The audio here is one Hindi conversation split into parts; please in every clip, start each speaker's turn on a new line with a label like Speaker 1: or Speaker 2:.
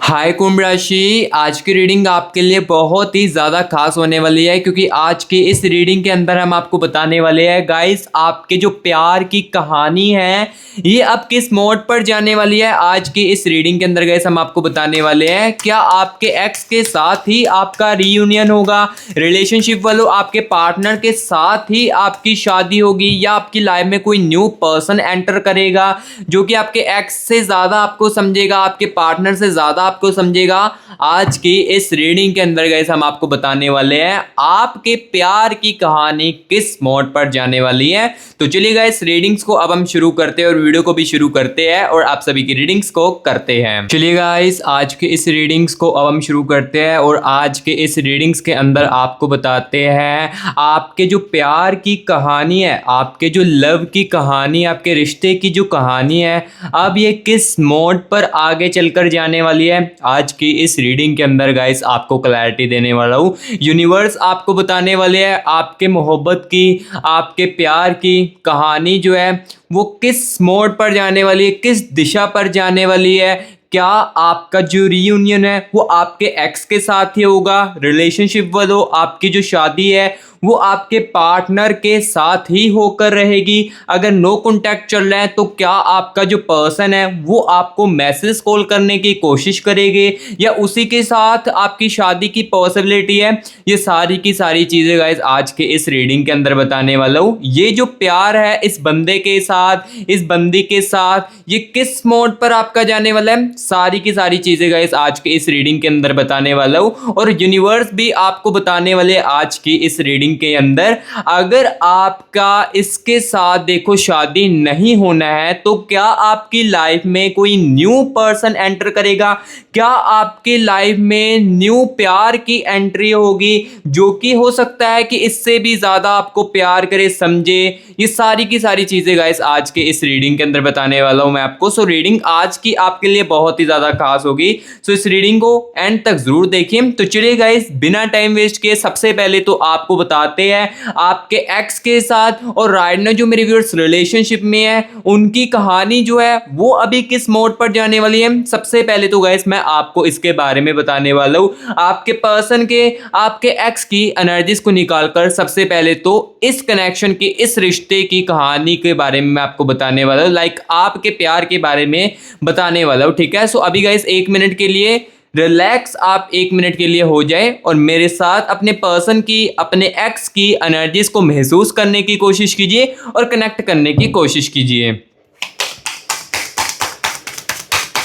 Speaker 1: हाय कुंभ राशि, आज की रीडिंग आपके लिए बहुत ही ज़्यादा खास होने वाली है क्योंकि आज की इस रीडिंग के अंदर हम आपको बताने वाले हैं गाइस, आपके जो प्यार की कहानी है ये अब किस मोड पर जाने वाली है। आज की इस रीडिंग के अंदर गाइस हम आपको बताने वाले हैं क्या आपके एक्स के साथ ही आपका रीयूनियन होगा, रिलेशनशिप वालों आपके पार्टनर के साथ ही आपकी शादी होगी या आपकी लाइफ में कोई न्यू पर्सन एंटर करेगा जो कि आपके एक्स से ज़्यादा आपको समझेगा, आपके पार्टनर से ज़्यादा आपको समझेगा। आज की इस रीडिंग के अंदर गाइस हम आपको बताने वाले हैं आपके प्यार की कहानी किस मोड पर जाने वाली है। तो चलिए गाइस रीडिंग्स को अब हम शुरू करते हैं और वीडियो को भी शुरू करते हैं और आप सभी की रीडिंग्स को करते हैं। चलिए गाइस आज के इस रीडिंग्स को अब हम शुरू करते हैं और आज के इस रीडिंग्स के अंदर आपको बताते हैं आपके जो प्यार की कहानी है, आपके जो लव की कहानी, आपके रिश्ते की जो कहानी है अब ये किस मोड पर आगे चलकर जाने वाली है। आज की इस रीडिंग के अंदर गाइस आपको क्लैरिटी देने वाला हूँ। यूनिवर्स आपको बताने वाले हैं आपके मोहब्बत की, आपके प्यार की कहानी जो है वो किस मोड पर जाने वाली है, किस दिशा पर जाने वाली है। क्या आपका जो रीयूनियन है वो आपके एक्स के साथ ही होगा, रिलेशनशिप वालों आपकी जो शादी है वो आपके पार्टनर के साथ ही होकर रहेगी। अगर नो कांटेक्ट चल रहा है तो क्या आपका जो पर्सन है वो आपको मैसेज कॉल करने की कोशिश करेंगे या उसी के साथ आपकी शादी की पॉसिबिलिटी है। ये सारी की सारी चीज़ें गाइस आज के इस रीडिंग के अंदर बताने वाला हूँ। ये जो प्यार है इस बंदे के साथ, इस बंदी के साथ, ये किस मोड पर आपका जाने वाला है, सारी की सारी चीज़ें गाइस आज के इस रीडिंग के अंदर बताने वाला हूँ। और यूनिवर्स भी आपको बताने वाले आज की इस रीडिंग के अंदर अगर आपका इसके साथ देखो शादी नहीं होना है तो क्या आपकी लाइफ में कोई न्यू पर्सन एंटर करेगा, क्या आपकी लाइफ में न्यू प्यार की एंट्री होगी जो कि हो सकता है कि इससे भी ज्यादा आपको प्यार करे, समझे। ये सारी की सारी चीजें गाइस आज के इस रीडिंग के अंदर बताने वाला हूं मैं आपको। सो रीडिंग आज की आपके लिए बहुत ही ज्यादा खास होगी। सो इस रीडिंग को एंड तक जरूर देखिए। तो चलिए गाइस बिना टाइम वेस्ट किए सबसे पहले तो आपको बताते हैं आपके एक्स के साथ और राइट नाउ जो मेरे व्यूअर्स रिलेशनशिप में है उनकी कहानी जो है वो अभी किस मोड पर जाने वाली है। सबसे पहले तो गाइस मैं आपको इसके बारे में बताने वाला हूं, आपके पर्सन के, आपके एक्स की एनर्जीज को निकालकर सबसे पहले तो इस कनेक्शन की, इस रिश्ते की कहानी के बारे में मैं आपको बताने वाला हूं, लाइक आपके प्यार के बारे में बताने वाला हूं। ठीक है, सो अभी गाइस 1 मिनट के लिए रिलैक्स, आप 1 मिनट के लिए हो जाए और मेरे साथ अपने पर्सन की, अपने एक्स की एनर्जीज को महसूस करने की कोशिश कीजिए और कनेक्ट करने की कोशिश कीजिए।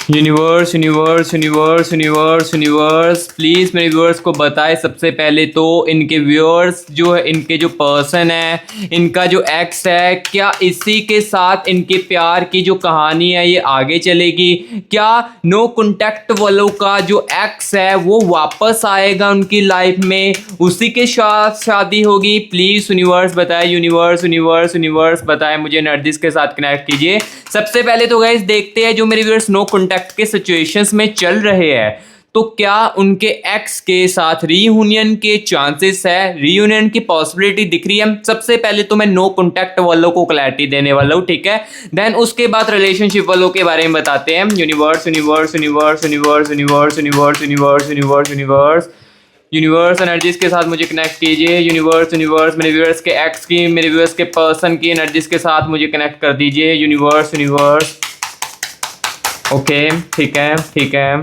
Speaker 1: Universe universe universe universe universe please मेरे व्यूअर्स को बताए सबसे पहले तो इनके व्यूअर्स जो है, इनके जो पर्सन है, इनका जो एक्स है, क्या इसी के साथ इनके प्यार की जो कहानी है ये आगे चलेगी। क्या नो कॉन्टैक्ट वालों का जो एक्स है वो वापस आएगा उनकी लाइफ में, उसी के साथ शादी होगी। प्लीज़ यूनिवर्स बताए, यूनिवर्स यूनिवर्स यूनिवर्स बताए, मुझे एनर्जीज के साथ कनेक्ट कीजिए। सबसे पहले तो गाइस देखते हैं जो मेरे व्यूअर्स नो कॉन्टैक्ट के सिचुएशंस में चल रहे हैं तो क्या उनके एक्स के साथ रीयूनियन के चांसेस है, रीयूनियन की पॉसिबिलिटी दिख रही है। सबसे पहले तो मैं नो कॉन्टैक्ट वालों को क्लैरिटी देने वाला हूं, ठीक है। देन उसके बाद रिलेशनशिप वालों के बारे में बताते हैं। Universe universe universe universe universe universe universe universe universe universe energies के साथ मुझे कनेक्ट कीजिए। यूनिवर्स यूनिवर्स मेरे व्यूअर्स के एक्स की, मेरे व्यूअर्स के पर्सन की एनर्जीज के साथ मुझे कनेक्ट कर दीजिए। यूनिवर्स यूनिवर्स ओके, ठीक है ठीक है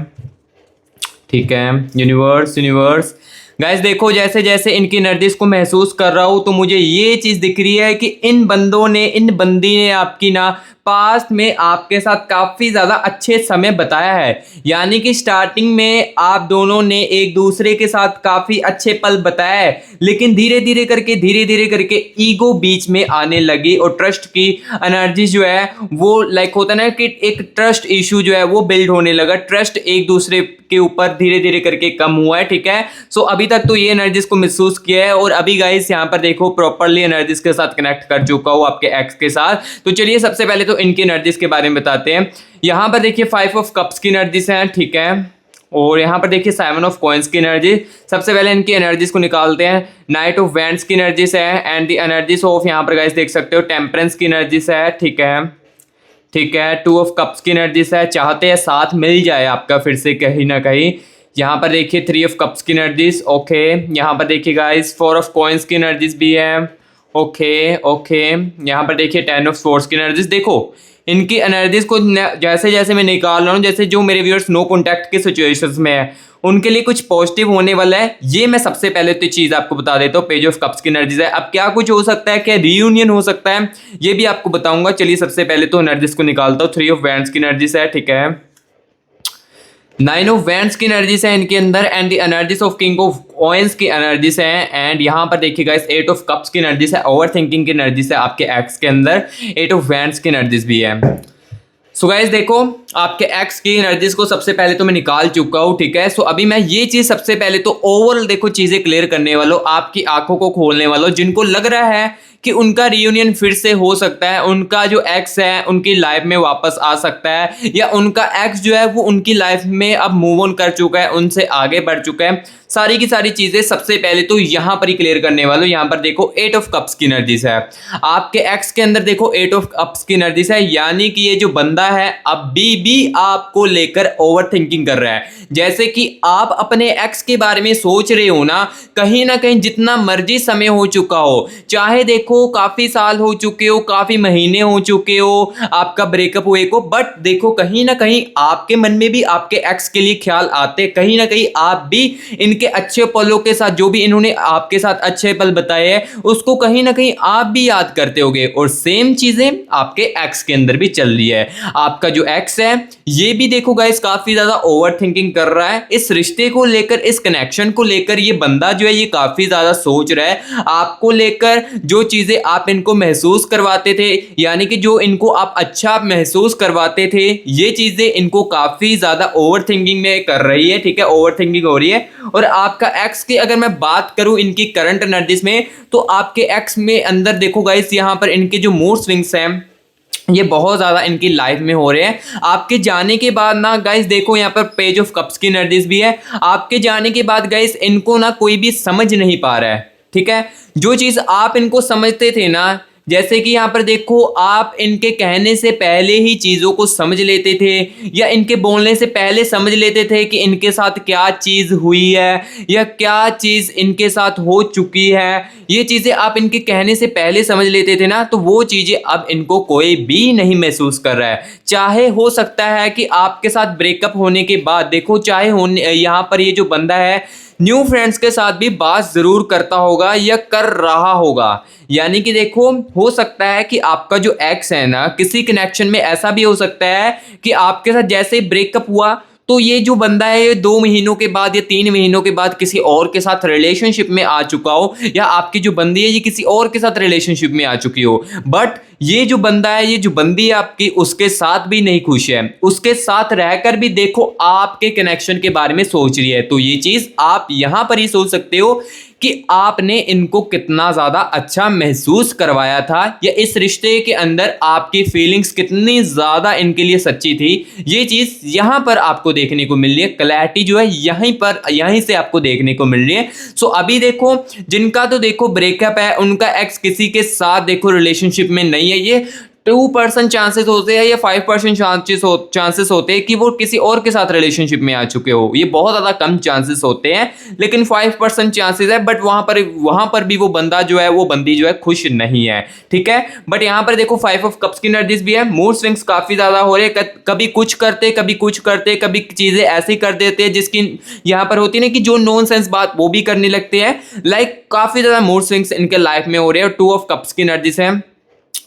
Speaker 1: ठीक है। यूनिवर्स यूनिवर्स गाइस देखो जैसे जैसे इनकी एनर्जीज को महसूस कर रहा हूं तो मुझे ये चीज दिख रही है कि इन बंदों ने, इन बंदी ने आपकी ना पास्ट में आपके साथ काफ़ी ज़्यादा अच्छे समय बताया है। यानी कि स्टार्टिंग में आप दोनों ने एक दूसरे के साथ काफ़ी अच्छे पल बताया है, लेकिन धीरे धीरे करके ईगो बीच में आने लगी और ट्रस्ट की एनर्जी जो है वो लाइक होता है ना कि एक ट्रस्ट इशू जो है वो बिल्ड होने लगा। ट्रस्ट एक दूसरे के ऊपर धीरे धीरे करके कम हुआ है, ठीक है। सो अभी तक तो ये एनर्जीज को महसूस किया है और अभी गाइस यहाँ पर देखो प्रॉपरली एनर्जीज के साथ कनेक्ट कर चुका हूँ आपके एक्स के साथ। तो चलिए सबसे पहले तो इनकी एनर्जीज के बारे में बताते हैं। यहाँ पर देखिए 5 ऑफ कप्स की एनर्जीज हैं, ठीक है। और यहाँ पर देखिए 7 ऑफ कॉइंस की एनर्जी। सबसे पहले इनकी एनर्जीज को निकालते हैं। नाइट ऑफ वैंड्स की एनर्जीज है एंड द एनर्जीज ऑफ यहाँ पर गाइस देख सकते हो टेम्परेंस की एनर्जीज है, ठीक है। ठीक है। टू ऑफ कप्स की एनर्जीज है, चाहते हैं साथ मिल जाए आपका फिर से कहीं ना कहीं। यहाँ पर देखिए थ्री ऑफ कप्स की एनर्जीज, ओके। यहाँ पर देखिए गाइस फोर ऑफ कॉइंस की एनर्जीज भी है, ओके ओके। यहाँ पर देखिए टेन ऑफ स्वॉर्ड्स की एनर्जीज। देखो इनकी एनर्जीज को जैसे जैसे मैं निकाल रहा हूँ, जैसे जो मेरे व्यूअर्स नो कॉन्टैक्ट के सिचुएशंस में है उनके लिए कुछ पॉजिटिव होने वाला है, ये मैं सबसे पहले तो चीज आपको बता देता हूँ। पेज ऑफ कप्स की एनर्जीज है, अब क्या कुछ हो सकता है, क्या रीयूनियन हो सकता है, ये भी आपको बताऊंगा। चलिए सबसे पहले तो एनर्जीज को निकालता हूँ। थ्री ऑफ वैंड्स की एनर्जीज है, ठीक है। नाइन ऑफ वैंड्स की एनर्जीज है इनके अंदर, and the energies of king of coins की एनर्जीज है। एंड यहाँ पर देखिएगा इस एट ऑफ कप्स की एनर्जीज है, ओवर थिंकिंग की एनर्जीज है आपके एक्स के अंदर। एट ऑफ वैंड्स की एनर्जीज भी है। सो गाइस देखो आपके एक्स की एनर्जीज को सबसे पहले तो मैं निकाल चुका हूं, ठीक है। सो अभी मैं ये चीज सबसे पहले तो ओवरऑल देखो चीजें क्लियर करने वाला हूं, आपकी आंखों को खोलने वाला हूं। जिनको लग रहा है कि उनका रियूनियन फिर से हो सकता है, उनका जो एक्स है उनकी लाइफ में वापस आ सकता है, या उनका एक्स जो है वो उनकी लाइफ में अब मूव ऑन कर चुका है, उनसे आगे बढ़ चुका है, सारी की सारी चीजें सबसे पहले तो यहां पर ही क्लियर करने वाला हूं। यहां पर देखो एट ऑफ कप्स की एनर्जीज है आपके एक्स के अंदर, देखो एट ऑफ कप्स की एनर्जीज है, यानी कि ये जो बंदा है अभी भी आपको लेकर ओवर थिंकिंग कर रहा है। जैसे कि आप अपने एक्स के बारे में सोच रहे हो ना कहीं जितना मर्जी समय हो चुका हो, चाहे देखो काफी साल हो चुके हो, काफी महीने हो चुके हो आपका ब्रेकअप हुए को, बट देखो कहीं ना कहीं आपके मन में भी आपके एक्स के लिए ख्याल आते, कहीं ना कहीं आप भी इनके अच्छे पलों के साथ, जो भी इन्होंने आपके साथ अच्छे पल बताए हैं उसको कहीं ना कहीं आप भी याद करते होगे। और सेम चीजें आपके एक्स के अंदर भी चल रही है। आपका जो एक्स है ये भी देखो गाइस काफी ज्यादा ओवर थिंकिंग कर रहा है इस रिश्ते को लेकर, इस कनेक्शन को लेकर। ये बंदा जो है ये काफी ज्यादा सोच रहा है आपको लेकर, जो चीजें आप इनको महसूस करवाते थे, यानी कि जो इनको आप अच्छा महसूस करवाते थे, ये चीजें इनको काफी ज्यादा ओवर थिंकिंग में कर रही है, ठीक है। ओवर थिंकिंग हो रही है। और आपका एक्स की अगर मैं बात करूं इनकी करंट एनर्जीज में, तो आपके एक्स में अंदर देखो गाइस यहां पर इनके जो मूड स्विंग्स हैं ये बहुत ज्यादा इनकी लाइफ में हो रहे हैं। आपके जाने के बाद ना गाइस देखो यहाँ पर पेज ऑफ कप्स की एनर्जीज भी है। आपके जाने के बाद गाइस इनको ना कोई भी समझ नहीं पा रहा है, ठीक है। जो चीज आप इनको समझते थे ना, जैसे कि यहाँ पर देखो आप इनके कहने से पहले ही चीजों को समझ लेते थे, या इनके बोलने से पहले समझ लेते थे कि इनके साथ क्या चीज हुई है या क्या चीज इनके साथ हो चुकी है। ये चीजें आप इनके कहने से पहले समझ लेते थे ना, तो वो चीजें अब इनको कोई भी नहीं महसूस कर रहा है। चाहे हो सकता है कि आपके साथ ब्रेकअप होने के बाद देखो, चाहे होने यहाँ पर ये जो बंदा है न्यू फ्रेंड्स के साथ भी बात जरूर करता होगा या कर रहा होगा। यानी कि देखो हो सकता है कि आपका जो एक्स है ना, किसी कनेक्शन में ऐसा भी हो सकता है कि आपके साथ जैसे ही ब्रेकअप हुआ तो ये जो बंदा है ये 2 महीनों के बाद या 3 महीनों के बाद किसी और के साथ रिलेशनशिप में आ चुका हो, या आपकी जो बंदी है ये किसी और के साथ रिलेशनशिप में आ चुकी हो, बट ये जो बंदा है, ये जो बंदी है आपकी, उसके साथ भी नहीं खुश है, उसके साथ रहकर भी देखो आपके कनेक्शन के बारे में सोच रही है। तो ये चीज आप यहां पर ही सोच सकते हो कि आपने इनको कितना ज्यादा अच्छा महसूस करवाया था, या इस रिश्ते के अंदर आपकी फीलिंग्स कितनी ज्यादा इनके लिए सच्ची थी। ये चीज यहां पर आपको देखने को मिल रही है, क्लैरिटी जो है यहीं से आपको देखने को मिल रही है। सो अभी देखो जिनका तो देखो ब्रेकअप है, उनका एक्स किसी के साथ देखो रिलेशनशिप में नहीं है, ये 2% चांसेस होते हैं या 5% चांसेस होते हैं कि वो किसी और के साथ रिलेशनशिप में आ चुके हो। ये बहुत ज़्यादा कम चांसेस होते हैं, लेकिन 5% चांसेस है। बट वहां पर भी वो बंदा जो है, वो बंदी जो है खुश नहीं है, ठीक है। बट यहाँ पर देखो 5 ऑफ कप्स की एनर्जीज भी है। मूड स्विंग्स काफ़ी ज़्यादा हो रहे हैं, कभी कुछ करते कभी चीज़ें ऐसी कर देते हैं जिसकी यहाँ पर होती है ना कि जो नॉन सेंस बात वो भी करने लगते हैं। लाइक काफ़ी ज़्यादा मूड स्विंग्स इनके लाइफ में हो रहे हैं। 2 ऑफ कप्स की एनर्जीज है।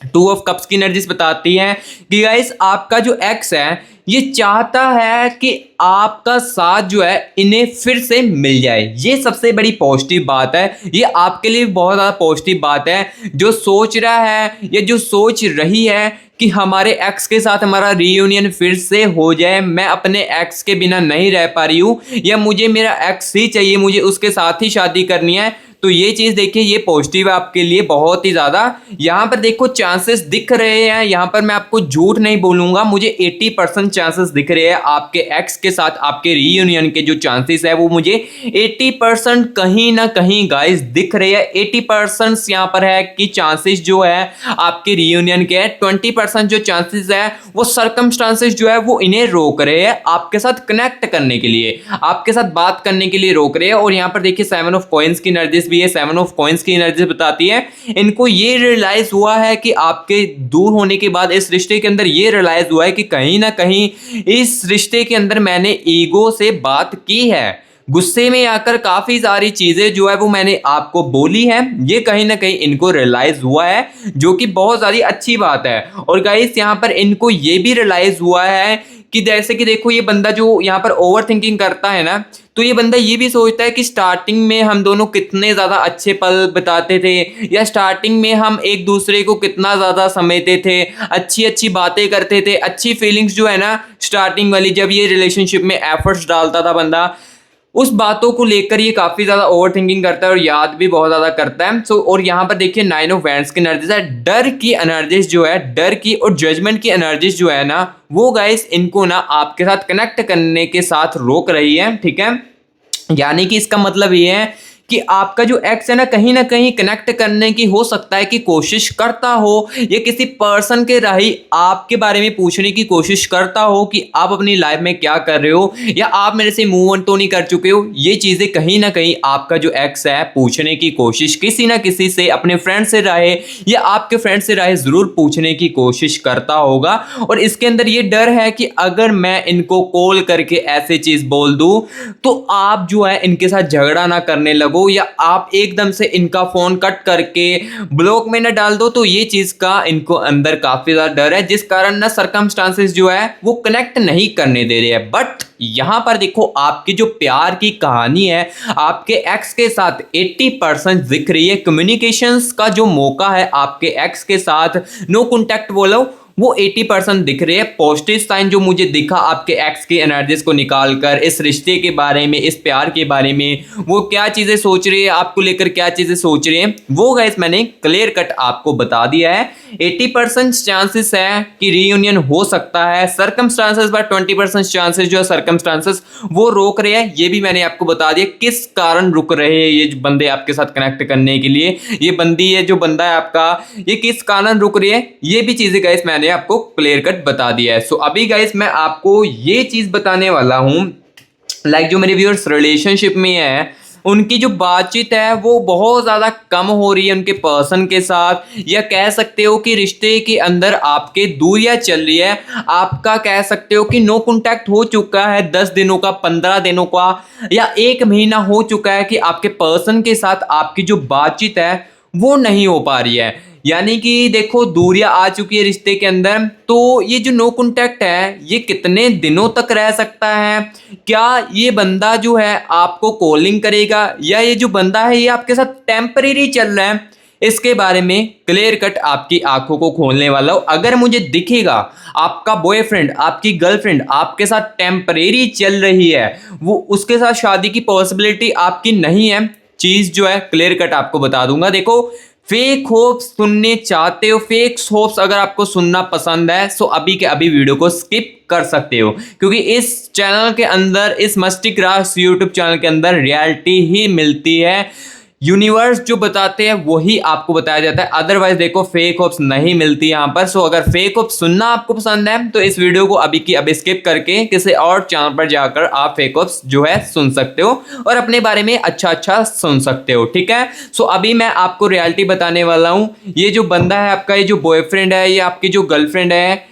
Speaker 1: 2 ऑफ कप्स की एनर्जीज बताती हैं कि गाइस आपका जो एक्स है ये चाहता है कि आपका साथ जो है इन्हें फिर से मिल जाए। ये सबसे बड़ी पॉजिटिव बात है, ये आपके लिए बहुत ज़्यादा पॉजिटिव बात है। जो सोच रहा है या जो सोच रही है कि हमारे एक्स के साथ हमारा रीयूनियन फिर से हो जाए, मैं अपने एक्स के बिना नहीं रह पा रही हूँ, या मुझे मेरा एक्स ही चाहिए, मुझे उसके साथ ही शादी करनी है, तो ये चीज़ देखिए ये पॉजिटिव है आपके लिए बहुत ही ज़्यादा। यहाँ पर देखो चांसेस दिख रहे हैं, यहाँ पर मैं आपको झूठ नहीं बोलूँगा, मुझे 80% चांसेस दिख रहे हैं आपके एक्स के साथ आपके रीयूनियन के जो चांसेस है वो मुझे 80% कहीं ना कहीं गाइस दिख रहे हैं। 80% यहाँ पर है कि चांसेस जो है आपके रीयूनियन के, 20% जो चांसेस है वो सर्कमस्टांसेस जो है वो इन्हें रोक रहे हैं आपके साथ कनेक्ट करने के लिए, आपके साथ बात करने के लिए रोक रहे हैं। और यहाँ पर देखिए 7 ऑफ कॉइंस की एनर्जीज भी है, 7 ऑफ कॉइंस की एनर्जीज बताती है इनको ये रियलाइज हुआ है कि आपके दूर होने के बाद इस रिश्ते के अंदर ये रियलाइज हुआ है कि कहीं ना कहीं इस रिश्ते के अंदर मैंने ईगो से बात की है, गुस्से में आकर काफी सारी चीजें जो है वो मैंने आपको बोली है, ये कहीं ना कहीं इनको रियलाइज हुआ है जो कि बहुत सारी अच्छी बात है। और गाइस यहाँ पर इनको ये भी रियलाइज हुआ है कि जैसे कि देखो ये बंदा जो यहाँ पर ओवर थिंकिंग करता है ना, तो ये बंदा ये भी सोचता है कि स्टार्टिंग में हम दोनों कितने ज़्यादा अच्छे पल बिताते थे, या स्टार्टिंग में हम एक दूसरे को कितना ज़्यादा समझते थे, अच्छी अच्छी बातें करते थे, अच्छी फीलिंग्स जो है ना स्टार्टिंग वाली, जब ये रिलेशनशिप में एफर्ट्स डालता था बंदा, उस बातों को लेकर ये काफी ज्यादा ओवर थिंकिंग करता है और याद भी बहुत ज्यादा करता है। सो और यहाँ पर देखिए 9 ऑफ वैंड्स की एनर्जीज है, डर की एनर्जीज जो है, डर की और जजमेंट की एनर्जीज जो है ना वो गाइस इनको ना आपके साथ कनेक्ट करने के साथ रोक रही है, ठीक है। यानी कि इसका मतलब ये है कि आपका जो एक्स है ना कहीं कनेक्ट करने की हो सकता है कि कोशिश करता हो, या किसी पर्सन के राही आपके बारे में पूछने की कोशिश करता हो कि आप अपनी लाइफ में क्या कर रहे हो, या आप मेरे से मूव ऑन तो नहीं कर चुके हो। ये चीजें कहीं ना कहीं आपका जो एक्स है पूछने की कोशिश किसी ना किसी से, अपने फ्रेंड से राहे या आपके फ्रेंड से राहे जरूर पूछने की कोशिश करता होगा। और इसके अंदर ये डर है कि अगर मैं इनको कॉल करके ऐसे चीज बोल दूं तो आप जो है इनके साथ झगड़ा ना करने लगो, या आप एकदम से इनका फोन कट करके ब्लॉक में ना डाल दो। तो ये चीज का इनको अंदर काफी ज्यादा डर है, जिस कारण ना सर्कमस्टांसेस जो है वो कनेक्ट नहीं करने दे रहे हैं। बट यहां पर देखो आपकी जो प्यार की कहानी है आपके एक्स के साथ 80% दिख रही है। कम्युनिकेशंस का जो मौका है आपके एक्स के साथ, नो कॉन्टैक्ट बोलो, वो 80% दिख रहे हैं। पॉजिटिव साइन जो मुझे दिखा आपके एक्स की एनर्जीज को निकालकर, इस रिश्ते के बारे में, इस प्यार के बारे में, वो क्या चीजें सोच रहे हैं आपको लेकर, क्या चीजें सोच रहे हैं, वो गाइस मैंने क्लियर कट आपको बता दिया है। 80% चांसेस है कि रीयूनियन हो सकता है, सर्कमस्टांसेस बट 20% चांसेस जो है सर्कमस्टांसेस वो रोक रहे हैं। ये भी मैंने आपको बता दिया किस कारण रुक रहे हैं ये जो बंदे आपके साथ कनेक्ट करने के लिए, ये बंदी है जो बंदा है आपका, ये किस कारण रुक रही है, ये भी चीजें गाइस मैंने आपको क्लियर कट बता दिया है। सो अभी गाइस मैं आपको ये चीज बताने वाला हूं, लाइक जो मेरे व्यूअर्स रिलेशनशिप में है उनकी जो बातचीत है वो बहुत ज़्यादा कम हो रही है उनके पर्सन के साथ, या कह सकते हो कि रिश्ते के अंदर आपके दूरियां चल रही है। आपका कह सकते हो कि नो कॉन्टैक्ट हो चुका है 10 दिनों का, 15 दिनों का, या 1 महीना हो चुका है कि आपके पर्सन के साथ आपकी जो बातचीत है वो नहीं हो पा रही है। यानी कि देखो दूरियां आ चुकी है रिश्ते के अंदर, तो ये जो नो कॉन्टैक्ट है ये कितने दिनों तक रह सकता है? क्या ये बंदा जो है आपको कॉलिंग करेगा, या ये जो बंदा है ये आपके साथ टेम्परेरी चल रहा है? इसके बारे में क्लियर कट आपकी आंखों को खोलने वाला हूं। अगर मुझे दिखेगा आपका बॉयफ्रेंड, आपकी गर्लफ्रेंड आपके साथ टेम्परेरी चल रही है, वो उसके साथ शादी की पॉसिबिलिटी आपकी नहीं है, चीज जो है क्लियर कट आपको बता दूंगा। देखो फेक होप्स सुनने चाहते हो, फेक होप्स अगर आपको सुनना पसंद है तो अभी के अभी वीडियो को स्किप कर सकते हो, क्योंकि इस चैनल के अंदर, इस मस्ती क्राफ्ट यूट्यूब चैनल के अंदर रियलिटी ही मिलती है। यूनिवर्स जो बताते हैं वही आपको बताया जाता है, अदरवाइज देखो फेक होप्स नहीं मिलती यहाँ पर। सो अगर फेक होप्स सुनना आपको पसंद है तो इस वीडियो को अभी की अभी स्किप करके किसी और चैनल पर जाकर आप फेक होप्स जो है सुन सकते हो और अपने बारे में अच्छा अच्छा सुन सकते हो, ठीक है। सो अभी मैं आपको रियलिटी बताने वाला हूँ। ये जो बंदा है आपका, ये जो बॉयफ्रेंड है, ये आपकी जो गर्लफ्रेंड है,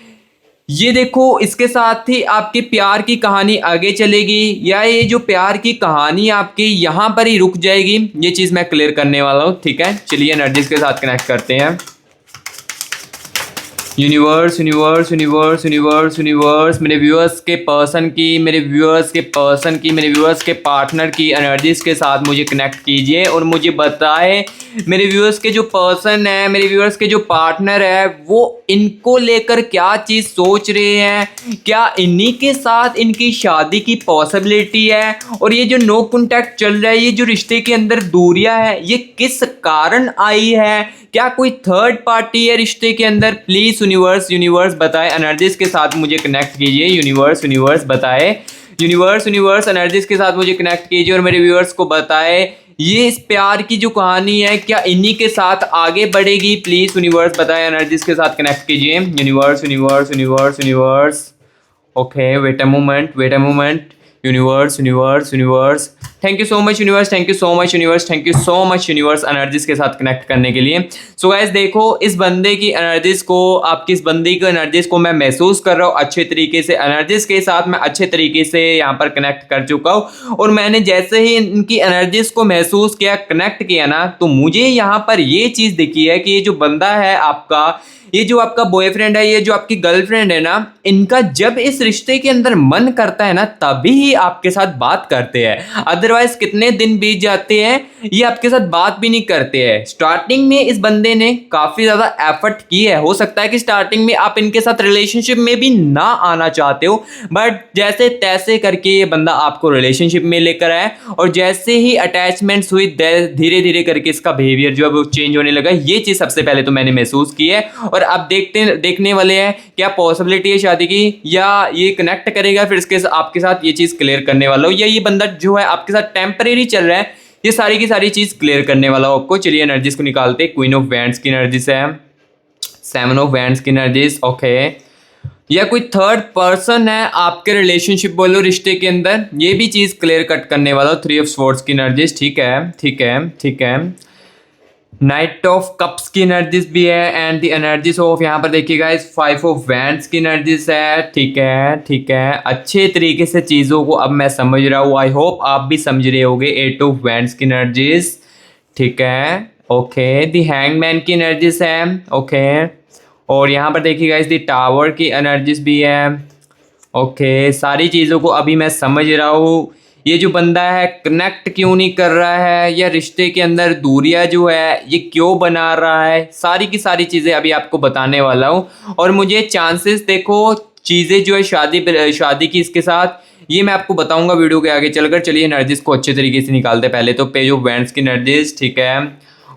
Speaker 1: ये देखो इसके साथ ही आपकी प्यार की कहानी आगे चलेगी, या ये जो प्यार की कहानी आपकी यहाँ पर ही रुक जाएगी, ये चीज मैं क्लियर करने वाला हूँ, ठीक है। चलिए एनर्जीज के साथ कनेक्ट करते हैं। Universe universe universe universe universe मेरे व्यूअर्स के पर्सन की, मेरे व्यूअर्स के पर्सन की, मेरे व्यूअर्स के पार्टनर की एनर्जीज के साथ मुझे कनेक्ट कीजिए और मुझे बताए मेरे व्यूअर्स के जो पर्सन है, मेरे व्यूअर्स के जो पार्टनर है, वो इनको लेकर क्या चीज़ सोच रहे हैं, क्या इन्हीं के साथ इनकी शादी की पॉसिबिलिटी है, और ये जो नो कॉन्टैक्ट चल रहा है, ये जो रिश्ते के अंदर दूरियां है, ये किस कारण आई है, क्या कोई थर्ड पार्टी है रिश्ते के अंदर। प्लीज यूनिवर्स यूनिवर्स बताए, एनर्जीज के साथ मुझे कनेक्ट कीजिए। यूनिवर्स यूनिवर्स बताए, यूनिवर्स यूनिवर्स एनर्जीज के साथ मुझे कनेक्ट कीजिए और मेरे व्यूअर्स को बताए ये इस प्यार की जो कहानी है क्या इन्हीं के साथ आगे बढ़ेगी। प्लीज यूनिवर्स बताए, एनर्जीज के साथ कनेक्ट कीजिए। Universe universe universe universe okay, wait a moment, wait a moment. Universe universe universe, thank you so much universe, thank you so much universe, thank you so much universe energies के साथ कनेक्ट करने के लिए। सो गाइस देखो, इस बंदे की एनर्जीज को, आपकी इस बंदी की एनर्जीज को मैं महसूस कर रहा हूँ अच्छे तरीके से। एनर्जीज के साथ मैं अच्छे तरीके से यहाँ पर कनेक्ट कर चुका हूँ और मैंने जैसे ही इनकी एनर्जीज को महसूस किया, कनेक्ट किया ना, तो मुझे यहाँ पर ये चीज़ दिखी है कि ये जो बंदा है आपका, ये जो आपका बॉयफ्रेंड है, ये जो आपकी गर्लफ्रेंड है ना, इनका जब इस रिश्ते के अंदर मन करता है ना, तभी ही आपके साथ बात करते हैं। अदरवाइज कितने दिन बीत जाते हैं ये आपके साथ बात भी नहीं करते हैं। स्टार्टिंग में इस बंदे ने काफी ज्यादा एफर्ट की है, हो सकता है कि स्टार्टिंग में आप इनके साथ रिलेशनशिप में भी ना आना चाहते हो, बट जैसे तैसे करके ये बंदा आपको रिलेशनशिप में लेकर आया और जैसे ही अटैचमेंट्स हुई, धीरे धीरे करके इसका बिहेवियर जो है वो चेंज होने लगा। ये चीज सबसे पहले तो मैंने महसूस की है और अब देखने वाले हैं क्या पॉसिबिलिटी है शादी की, या ये कनेक्ट करेगा फिर इसके आपके साथ ये चीज क्लियर करने वाला हो, या ये बंदा जो है आपके साथ टेम्परेरी चल रहा है, ये सारी की सारी चीज क्लियर करने वाला हो आपको। चलिए एनर्जीज को निकालते हैं। क्वीन ऑफ वैंड्स की एनर्जीज है, सेवन ऑफ वैंड्स की एनर्जीज, ओके। या कोई थर्ड पर्सन है आपके रिलेशनशिप बोलो रिश्ते के अंदर, ये भी चीज क्लियर कट करने वाला हो। थ्री ऑफ स्वॉर्ड्स की एनर्जीज, ठीक है ठीक है ठीक है। नाइट ऑफ कप्स की एनर्जीज भी है एंड द एनर्जीज ऑफ, यहाँ पर देखिए गाइस, फाइव ऑफ वैंड्स की एनर्जीज है, ठीक है ठीक है। अच्छे तरीके से चीज़ों को अब मैं समझ रहा हूँ, आई होप आप भी समझ रहे होगे। एट ऑफ वैंड्स की एनर्जीज, ठीक है ओके। द हैंगमैन की एनर्जीज है, ओके। और यहाँ पर देखिए गाइस, द टावर की एनर्जीज भी है, ओके। सारी चीज़ों को अभी मैं समझ रहा हूँ। ये जो बंदा है कनेक्ट क्यों नहीं कर रहा है, या रिश्ते के अंदर दूरियां जो है ये क्यों बना रहा है, सारी की सारी चीज़ें अभी आपको बताने वाला हूँ। और मुझे चांसेस देखो, चीज़ें जो है शादी की इसके साथ, ये मैं आपको बताऊंगा वीडियो के आगे चलकर। चलिए एनर्जीज को अच्छे तरीके से निकालते। पहले तो पेज ऑफ वैंड्स की एनर्जीज, ठीक है।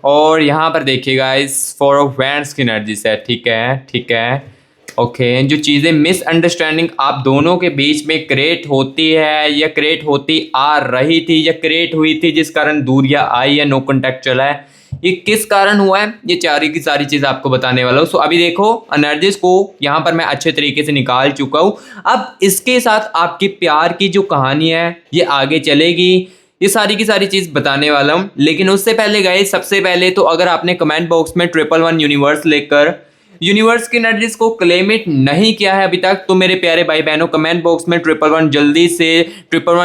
Speaker 1: और यहाँ पर देखिएगा इस फोर ऑफ वैंड्स की एनर्जीज है, ठीक है ठीक है ओके। जो चीज़ें मिसअंडरस्टैंडिंग आप दोनों के बीच में क्रिएट होती है या क्रिएट होती आ रही थी या क्रिएट हुई थी, जिस कारण दूरियां आई या नो कॉन्टैक्ट चला है, ये किस कारण हुआ है, ये सारी की सारी चीज़ आपको बताने वाला हूँ। सो अभी देखो एनर्जीज को यहाँ पर मैं अच्छे तरीके से निकाल चुका हूँ। अब इसके साथ आपकी प्यार की जो कहानी है ये आगे चलेगी, ये सारी की सारी चीज़ बताने वाला हूँ। लेकिन उससे पहले गाइस, सबसे पहले तो अगर आपने कमेंट बॉक्स में 111 यूनिवर्स लेकर यूनिवर्स की एनर्जीज को क्लेम इट नहीं किया है अभी तक, तो मेरे प्यारे भाई बहनों कमेंट बॉक्स में 111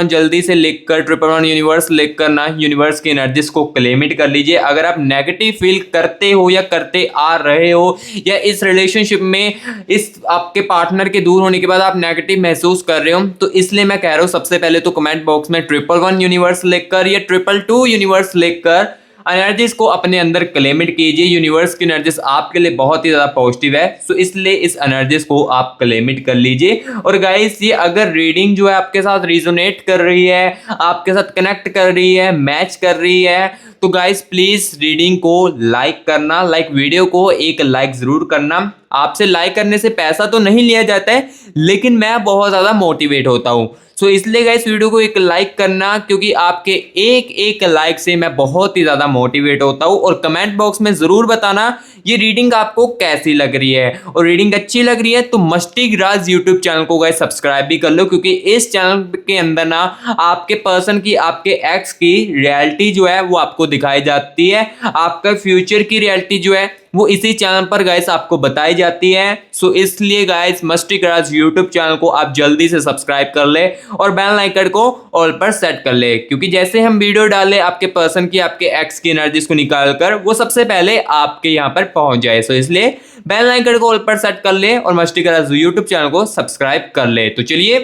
Speaker 1: जल्दी से लिखकर 111 यूनिवर्स लिखकर ना यूनिवर्स की एनर्जीज को क्लेम इट कर लीजिए। अगर आप नेगेटिव फील करते हो या करते आ रहे हो, या इस रिलेशनशिप में इस आपके पार्टनर के दूर होने के बाद आप नेगेटिव महसूस कर रहे हो, तो इसलिए मैं कह रहा हूँ सबसे पहले तो कमेंट बॉक्स में 111 यूनिवर्स लिखकर या 222 यूनिवर्स लिखकर एनर्जीज को अपने अंदर क्लेमिट कीजिए। यूनिवर्स की एनर्जीज आपके लिए बहुत ही ज़्यादा पॉजिटिव है, सो इसलिए इस एनर्जीज को आप क्लेमिट कर लीजिए। और गाइस, ये अगर रीडिंग जो है आपके साथ रिजोनेट कर रही है, आपके साथ कनेक्ट कर रही है, मैच कर रही है, तो गाइस प्लीज रीडिंग को लाइक करना, लाइक वीडियो को एक लाइक जरूर करना। आपसे लाइक करने से पैसा तो नहीं लिया जाता है, लेकिन मैं बहुत ज़्यादा मोटिवेट होता हूँ। सो इसलिए गाइस वीडियो को एक लाइक करना, क्योंकि आपके एक एक लाइक से मैं बहुत ही ज़्यादा मोटिवेट होता हूँ। और कमेंट बॉक्स में ज़रूर बताना ये रीडिंग आपको कैसी लग रही है, और रीडिंग अच्छी लग रही है तो मस्ती राज यूट्यूब चैनल को गाइस सब्सक्राइब भी कर लो, क्योंकि इस चैनल के अंदर ना आपके पर्सन की, आपके एक्स की रियलिटी जो है वो आपको दिखाई जाती है। आपका फ्यूचर की रियलिटी जो है वो इसी चैनल पर गाइस आपको बताई जाती है। सो इसलिए गाइस मस्टी कराज यूट्यूब चैनल को आप जल्दी से सब्सक्राइब कर ले और बेल आइकन को ऑल पर सेट कर ले, क्योंकि जैसे हम वीडियो डाले आपके पर्सन की, आपके एक्स की एनर्जीज को निकाल कर, वो सबसे पहले आपके यहाँ पर पहुंच जाए। सो इसलिए बेल आइकन को ऑल पर सेट कर ले और मस्टी कराज यूट्यूब चैनल को सब्सक्राइब कर ले। तो चलिए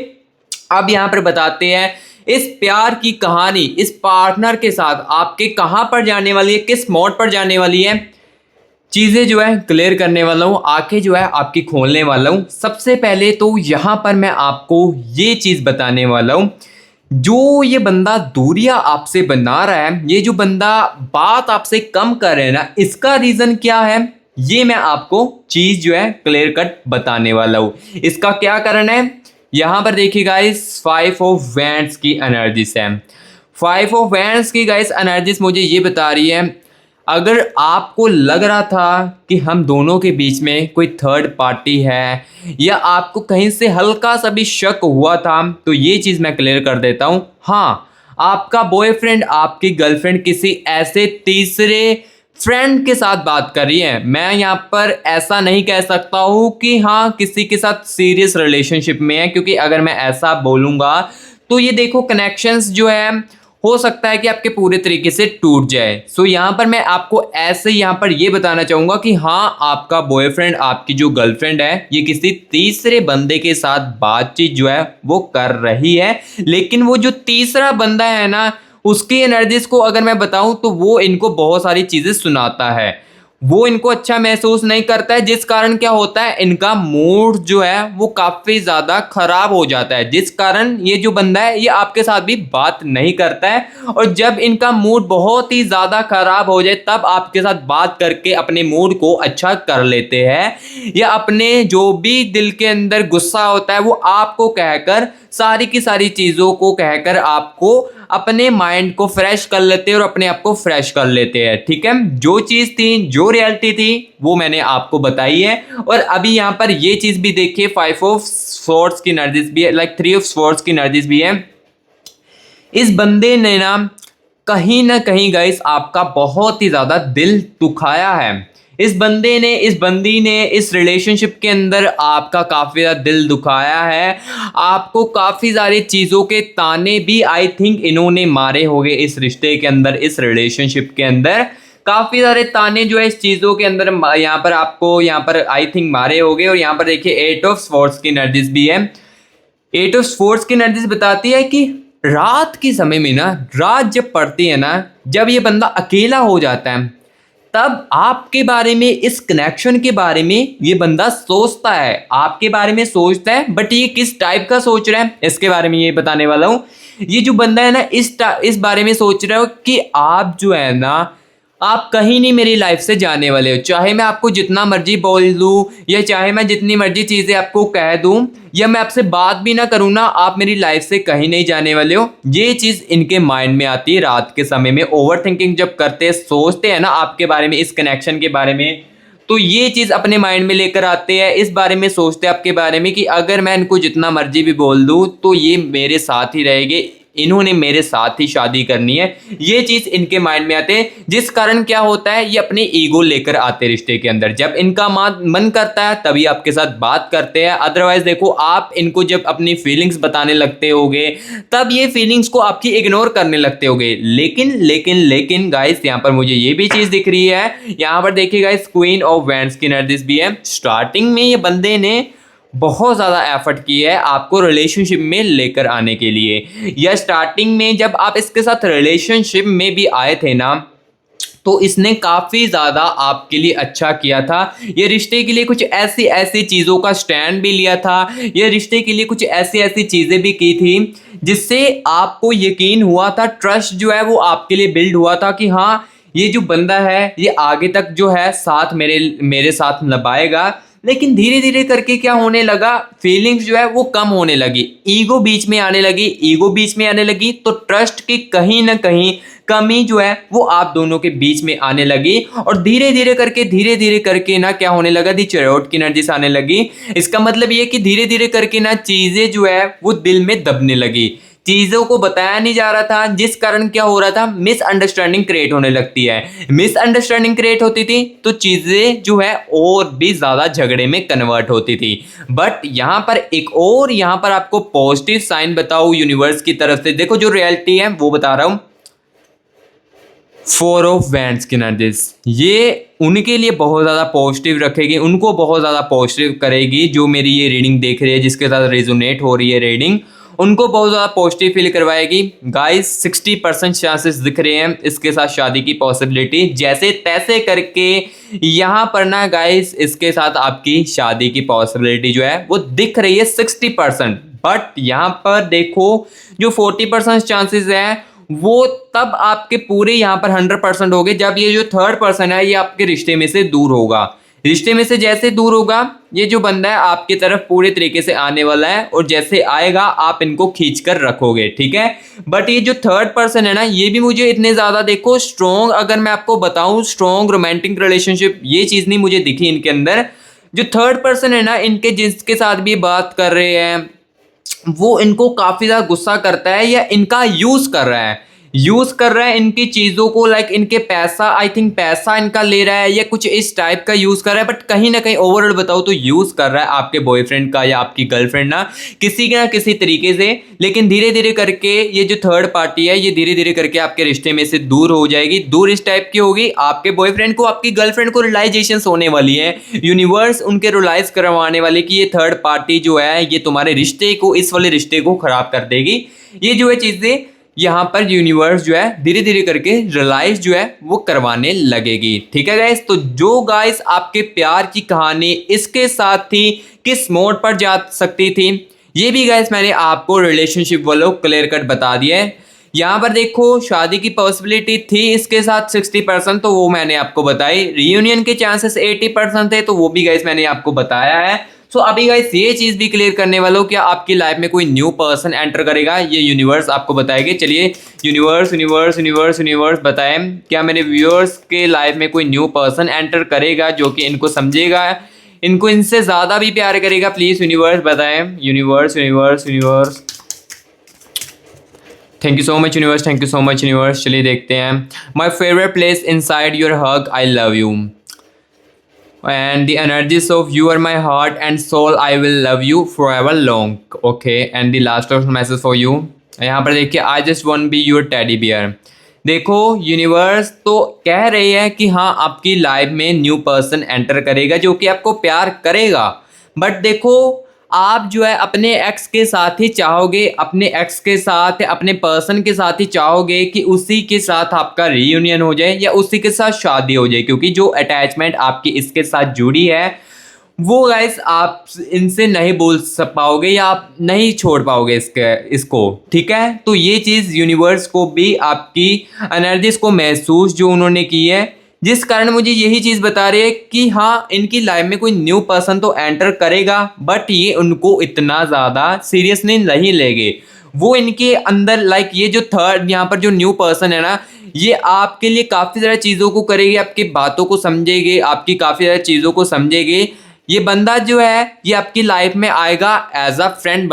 Speaker 1: अब यहाँ पर बताते हैं इस प्यार की कहानी इस पार्टनर के साथ आपके कहां पर जाने वाली है, किस मोड पर जाने वाली है, चीजें जो है क्लियर करने वाला हूं, आंखें जो है आपकी खोलने वाला हूं। सबसे पहले तो यहां पर मैं आपको ये चीज बताने वाला हूं, जो ये बंदा दूरियां आपसे बना रहा है, ये जो बंदा बात आपसे कम कर रहे हैं ना, इसका रीजन क्या है, ये मैं आपको चीज जो है क्लियर कट बताने वाला हूं। इसका क्या कारण है, यहां पर देखिए गाइस 5 ऑफ वैंड्स की एनर्जीज है। 5 ऑफ वैंड्स की गाइस एनर्जीज मुझे ये बता रही है, अगर आपको लग रहा था कि हम दोनों के बीच में कोई थर्ड पार्टी है, या आपको कहीं से हल्का सा भी शक हुआ था, तो ये चीज मैं क्लियर कर देता हूं। हाँ, आपका बॉयफ्रेंड आपकी गर्लफ्रेंड किसी ऐसे तीसरे फ्रेंड के साथ बात कर रही है। मैं यहाँ पर ऐसा नहीं कह सकता हूँ कि हाँ किसी के साथ सीरियस रिलेशनशिप में है, क्योंकि अगर मैं ऐसा बोलूँगा तो ये देखो कनेक्शंस जो है हो सकता है कि आपके पूरे तरीके से टूट जाए। सो यहाँ पर मैं आपको ऐसे यहाँ पर ये बताना चाहूँगा कि हाँ आपका बॉयफ्रेंड, आपकी जो गर्लफ्रेंड है, ये किसी तीसरे बंदे के साथ बातचीत जो है वो कर रही है। लेकिन वो जो तीसरा बंदा है ना, उसकी एनर्जीज को अगर मैं बताऊं तो वो इनको बहुत सारी चीजें सुनाता है, वो इनको अच्छा महसूस नहीं करता है, जिस कारण क्या होता है, इनका मूड जो है वो काफी ज्यादा खराब हो जाता है, जिस कारण ये जो बंदा है ये आपके साथ भी बात नहीं करता है। और जब इनका मूड बहुत ही ज्यादा खराब हो जाए तब आपके साथ बात करके अपने मूड को अच्छा कर लेते हैं, या अपने जो भी दिल के अंदर गुस्सा होता है वो आपको कहकर, सारी की सारी चीजों को कहकर आपको अपने माइंड को फ्रेश कर लेते हैं और अपने आप को फ्रेश कर लेते हैं। ठीक है, जो चीज थी, जो रियलिटी थी, वो मैंने आपको बताई है। और अभी यहाँ पर ये चीज भी देखिए 5 ऑफ स्वॉर्ड्स की एनर्जीज भी है, लाइक 3 ऑफ स्वॉर्ड्स की एनर्जीज भी है। इस बंदे ने ना कहीं गाइस आपका बहुत ही ज्यादा दिल दुखाया है। इस बंदी ने इस रिलेशनशिप के अंदर आपका काफी ज्यादा दिल दुखाया है। आपको काफी सारी चीजों के ताने भी आई थिंक इन्होंने मारे होंगे इस रिश्ते के अंदर, इस रिलेशनशिप के अंदर काफी सारे ताने जो है इस चीजों के अंदर यहाँ पर आपको यहाँ पर आई थिंक मारे होंगे। और यहाँ पर देखिए 8 ऑफ स्वॉर्ड्स की एनर्जीज भी है। 8 ऑफ स्वॉर्ड्स की एनर्जीज बताती है कि रात के समय में ना, रात जब पड़ती है ना, जब ये बंदा अकेला हो जाता है, तब आपके बारे में, इस कनेक्शन के बारे में ये बंदा सोचता है, आपके बारे में सोचता है। बट ये किस टाइप का सोच रहा है, इसके बारे में ये बताने वाला हूँ। ये जो बंदा है ना, इस बारे में सोच रहा हो कि आप जो है ना, आप कहीं नहीं मेरी लाइफ से जाने वाले हो। चाहे मैं आपको जितना मर्जी बोल दूं, या चाहे मैं जितनी मर्जी चीज़ें आपको कह दूं, या मैं आपसे बात भी ना करूं ना, आप मेरी लाइफ से कहीं नहीं जाने वाले हो। ये चीज़ इनके माइंड में आती है रात के समय में। ओवर थिंकिंग जब करते हैं, सोचते हैं ना आपके बारे में, इस कनेक्शन के बारे में, तो ये चीज़ अपने माइंड में लेकर आते हैं, इस बारे में सोचते हैं आपके बारे में कि अगर मैं इनको जितना मर्जी भी बोल दूं तो ये मेरे साथ ही रहेंगे, इन्होंने मेरे साथ ही शादी करनी है। ये चीज इनके माइंड में आते हैं, जिस कारण क्या होता है, ये अपनी ईगो लेकर आते रिश्ते के अंदर। जब इनका मन करता है तभी आपके साथ बात करते हैं, अदरवाइज देखो आप इनको जब अपनी फीलिंग्स बताने लगते होगे तब ये फीलिंग्स को आपकी इग्नोर करने लगते होगे। लेकिन गाइस यहाँ पर मुझे ये भी चीज दिख रही है, यहाँ पर देखिए गाइस क्वीन ऑफ वैंड्स की एनर्जीज भी है। स्टार्टिंग में ये बंदे ने बहुत ज़्यादा एफर्ट की है आपको रिलेशनशिप में लेकर आने के लिए, या स्टार्टिंग में जब आप इसके साथ रिलेशनशिप में भी आए थे ना, तो इसने काफ़ी ज़्यादा आपके लिए अच्छा किया था। ये रिश्ते के लिए कुछ ऐसी ऐसी चीज़ों का स्टैंड भी लिया था, ये रिश्ते के लिए कुछ ऐसी ऐसी चीज़ें भी की थी जिससे आपको यकीन हुआ था, ट्रस्ट जो है वो आपके लिए बिल्ड हुआ था कि हाँ ये जो बंदा है ये आगे तक जो है साथ मेरे साथ निभाएगा। लेकिन धीरे धीरे करके क्या होने लगा, फीलिंग्स जो है वो कम होने लगी, ईगो बीच में आने लगी, तो ट्रस्ट की कहीं ना कहीं कमी जो है वो आप दोनों के बीच में आने लगी। और धीरे धीरे करके ना क्या होने लगा, दी चैरियट की एनर्जी आने लगी। इसका मतलब ये कि धीरे धीरे करके ना चीजें जो है वो दिल में दबने लगी, चीजों को बताया नहीं जा रहा था, जिस कारण क्या हो रहा था, मिसअंडरस्टैंडिंग क्रिएट होने लगती है। मिसअंडरस्टैंडिंग क्रिएट होती थी तो चीजें जो है और भी ज्यादा झगड़े में कन्वर्ट होती थी। बट यहां पर एक और यहां पर आपको पॉजिटिव साइन बताओ यूनिवर्स की तरफ से। देखो जो रियलिटी है वो बता रहा हूं। 4 ऑफ वैंड्स की एनर्जीज ये उनके लिए बहुत ज़्यादा पॉजिटिव रखेगी, उनको बहुत ज़्यादा पॉजिटिव करेगी। जो मेरी ये रीडिंग देख रही है, जिसके साथ रेजोनेट हो रही है रीडिंग, उनको बहुत ज़्यादा पॉजिटिव फील करवाएगी। गाइस 60% चांसेस दिख रहे हैं इसके साथ शादी की पॉसिबिलिटी, जैसे तैसे करके यहाँ पर ना गाइस इसके साथ आपकी शादी की पॉसिबिलिटी जो है वो दिख रही है 60%। बट यहाँ पर देखो जो 40% चांसेस है वो तब आपके पूरे यहाँ पर 100% हो गए जब ये जो थर्ड पर्सन है ये आपके रिश्ते में से दूर होगा। रिश्ते में से जैसे दूर होगा, ये जो बंदा है आपकी तरफ पूरे तरीके से आने वाला है, और जैसे आएगा आप इनको खींच कर रखोगे, ठीक है। बट ये जो थर्ड पर्सन है ना, ये भी मुझे इतने ज्यादा देखो स्ट्रॉन्ग, अगर मैं आपको बताऊं स्ट्रॉन्ग रोमांटिक रिलेशनशिप, ये चीज नहीं मुझे दिखी इनके अंदर। जो थर्ड पर्सन है ना, इनके जिसके साथ भी बात कर रहे हैं वो इनको काफी ज्यादा गुस्सा करता है या इनका यूज कर रहा है इनकी चीजों को, लाइक इनके पैसा, आई थिंक पैसा इनका ले रहा है या कुछ इस टाइप का यूज कर रहा है। बट कहीं ना कहीं ओवरऑल बताओ तो यूज कर रहा है आपके बॉयफ्रेंड का या आपकी गर्लफ्रेंड ना किसी तरीके से। लेकिन धीरे धीरे करके ये जो थर्ड पार्टी है ये धीरे धीरे करके आपके रिश्ते में से दूर हो जाएगी। दूर इस टाइप की होगी, आपके बॉयफ्रेंड को आपकी गर्लफ्रेंड को रियलाइजेशन होने वाली है, यूनिवर्स उनके रियलाइज करवाने वाले कि ये थर्ड पार्टी जो है ये तुम्हारे रिश्ते को, इस वाले रिश्ते को खराब कर देगी। ये जो है चीजें यहाँ पर यूनिवर्स जो है धीरे धीरे करके रियलाइज जो है वो करवाने लगेगी, ठीक है गाइस। तो जो गाइस आपके प्यार की कहानी इसके साथ थी, किस मोड पर जा सकती थी, ये भी गाइस मैंने आपको रिलेशनशिप वालों क्लियर कट बता दिया है। यहाँ पर देखो शादी की पॉसिबिलिटी थी इसके साथ 60%, तो वो मैंने आपको बताई। रियूनियन के चांसेस 80% थे, तो वो भी गाइस मैंने आपको बताया है। सो अभी गाइस ये चीज भी क्लियर करने वाला हूं, क्या आपकी लाइफ में कोई न्यू पर्सन एंटर करेगा, ये यूनिवर्स आपको बताएगी। चलिए यूनिवर्स बताएं, क्या मेरे व्यूअर्स के लाइफ में कोई न्यू पर्सन एंटर करेगा जो कि इनको समझेगा, इनको इनसे ज्यादा भी प्यार करेगा। प्लीज यूनिवर्स बताएं। Universe thank you so much universe, thank you so much universe. चलिए देखते हैं। My favourite place inside your hug, I love you, and the energies of you are my heart and soul, I will love you forever long, okay। and the last of message for you, यहाँ पर देखिए, I just want be your teddy bear। देखो यूनिवर्स तो कह रही है कि हाँ आपकी लाइफ में न्यू पर्सन एंटर करेगा जो कि आपको प्यार करेगा। बट देखो आप जो है अपने एक्स के साथ ही चाहोगे, अपने एक्स के साथ, अपने पर्सन के साथ ही चाहोगे कि उसी के साथ आपका रीयूनियन हो जाए या उसी के साथ शादी हो जाए, क्योंकि जो अटैचमेंट आपकी इसके साथ जुड़ी है वो गाइस आप इनसे नहीं बोल पाओगे या आप नहीं छोड़ पाओगे इसको, ठीक है। तो ये चीज़ यूनिवर्स को भी आपकी एनर्जीज को महसूस जो उन्होंने की है, जिस कारण मुझे यही चीज़ बता रही है कि हाँ इनकी लाइफ में कोई न्यू पर्सन तो एंटर करेगा, बट ये उनको इतना ज़्यादा सीरियसली नहीं लेंगे। वो इनके अंदर लाइक ये जो थर्ड यहाँ पर जो न्यू पर्सन है ना, ये आपके लिए काफ़ी ज़्यादा चीज़ों को करेगी, आपकी बातों को समझेगी, आपकी काफ़ी ज़्यादा चीज़ों को समझेगी। ये बंदा जो है ये आपकी लाइफ में आएगा एज अ फ्रेंड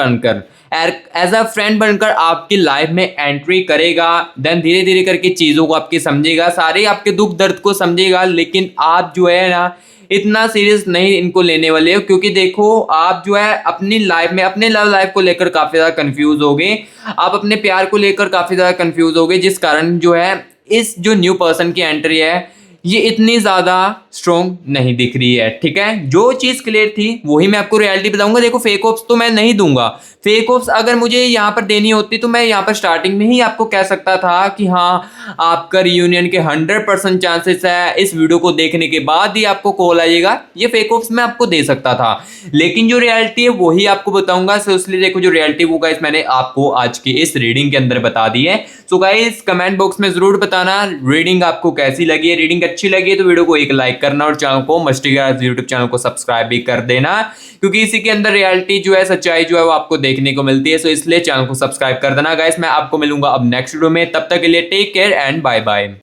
Speaker 1: बनकर आपकी लाइफ में एंट्री करेगा। देन धीरे धीरे करके चीज़ों को आपकी समझेगा, सारे आपके दुख दर्द को समझेगा। लेकिन आप जो है ना इतना सीरियस नहीं इनको लेने वाले हो, क्योंकि देखो आप जो है अपनी लाइफ में, अपने लव लाइफ को लेकर काफ़ी ज़्यादा कंफ्यूज हो गए, आप अपने प्यार को लेकर काफ़ी ज़्यादा कंफ्यूज हो गए, जिस कारण जो है इस जो न्यू पर्सन की एंट्री है ये इतनी ज़्यादा स्ट्रॉन्ग नहीं दिख रही है, ठीक है। जो चीज़ क्लियर थी वही मैं आपको रियलिटी बताऊंगा। देखो फेक होप्स तो मैं नहीं दूंगा, फेक होप्स अगर मुझे यहाँ पर देनी होती तो मैं यहाँ पर स्टार्टिंग में ही आपको कह सकता था कि हाँ आपका रियूनियन के 100% चांसेस है, इस वीडियो को देखने के बाद ही आपको कॉल आएगा, ये फेक होप्स मैं आपको दे सकता था। लेकिन जो रियलिटी है वही आपको बताऊंगा। सो इसलिए देखो जो रियलिटी वो गाइस मैंने आपको आज की इस रीडिंग के अंदर बता दी है। सो गाइस कमेंट बॉक्स में जरूर बताना रीडिंग आपको कैसी लगी है। रीडिंग अच्छी लगी है तो वीडियो को एक लाइक करना और चैनल को मस्ती गाइस यूट्यूब चैनल को सब्सक्राइब भी कर देना, क्योंकि इसी के अंदर रियलिटी जो है, सच्चाई जो है वो आपको देखने को मिलती है। सो इसलिए चैनल को सब्सक्राइब कर देना गाइस। मैं आपको मिलूंगा अब नेक्स्ट वीडियो में, तब तक के लिए take care and bye bye.